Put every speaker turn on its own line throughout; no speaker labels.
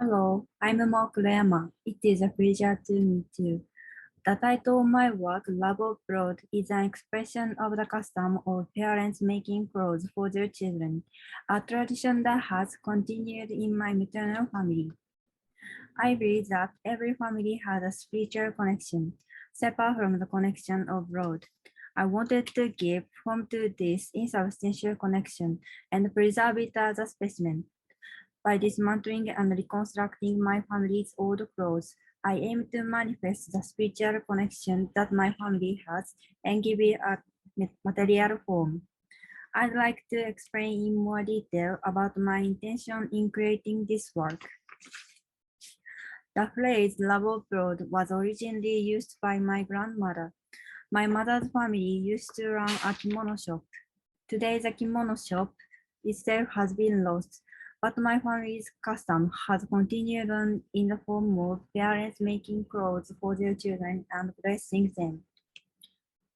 Hello, I'm Kuroyamamao. It is a pleasure to meet you. The title of my work, Love Abroad, is an expression of the custom of parents making clothes for their children, a tradition that has continued in my maternal family. I believe that every family has a spiritual connection, separate from the connection of blood. I wanted to give form to this insubstantial connection and preserve it as a specimen. By dismantling and reconstructing my family's old clothes, I aim to manifest the spiritual connection that my family has and give it a material form. I'd like to explain in more detail about my intention in creating this work. The phrase love abroad was originally used by my grandmother. My mother's family used to run a kimono shop. Today, the kimono shop itself has been lost, but my family's custom has continued on in the form of parents making clothes for their children and dressing them.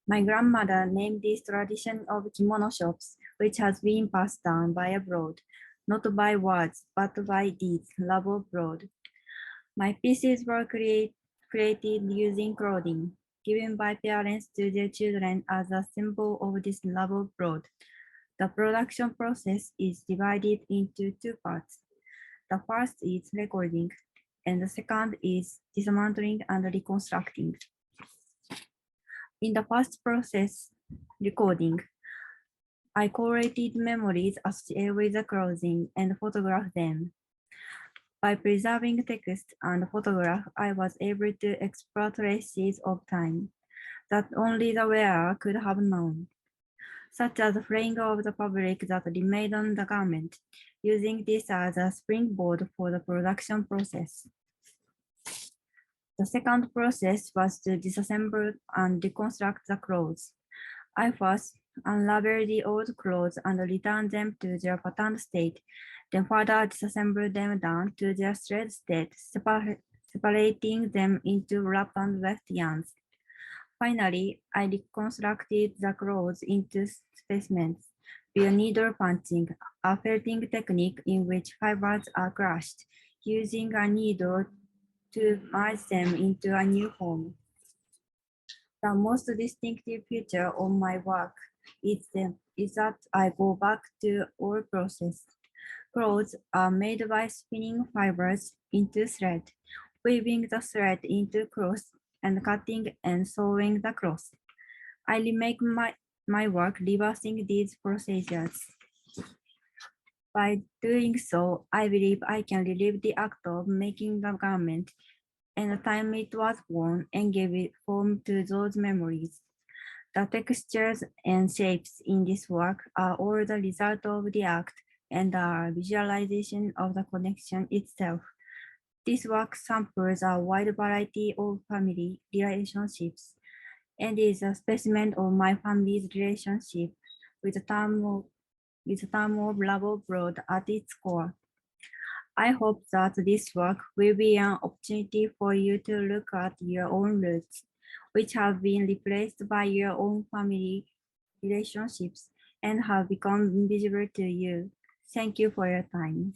My grandmother named this tradition of kimono shops, which has been passed down by abroad, not by words, but by deeds, love abroad. My pieces were created using clothing, given by parents to their children as a symbol of this love abroad. The production process is divided into two parts. The first is recording, and the second is dismantling and reconstructing. In the first process, recording, I collated memories associated with the clothing and photographed them. By preserving text and photograph, I was able to explore traces of time that only the wearer could have known, such as the flaying of the fabric that remained on the garment, using this as a springboard for the production process. The second process was to disassemble and reconstruct the clothes. I first unraveled the old clothes and returned them to their patterned state, then further disassembled them down to their thread state, separating them into wrap and weft yarns. Finally, I reconstructed the clothes into specimens via needle punching, a felting technique in which fibers are crushed, using a needle to merge them into a new form. The most distinctive feature of my work is that I go back to old process. Clothes are made by spinning fibers into thread, weaving the thread into cloth, and cutting and sewing the cloth. I remake my work reversing these procedures. By doing so, I believe I can relive the act of making the garment and the time it was worn and give it form to those memories. The textures and shapes in this work are all the result of the act and are visualization of the connection itself. This work samples a wide variety of family relationships and is a specimen of my family's relationship with the term of love abroad at its core. I hope that this work will be an opportunity for you to look at your own roots, which have been replaced by your own family relationships and have become invisible to you. Thank you for your time.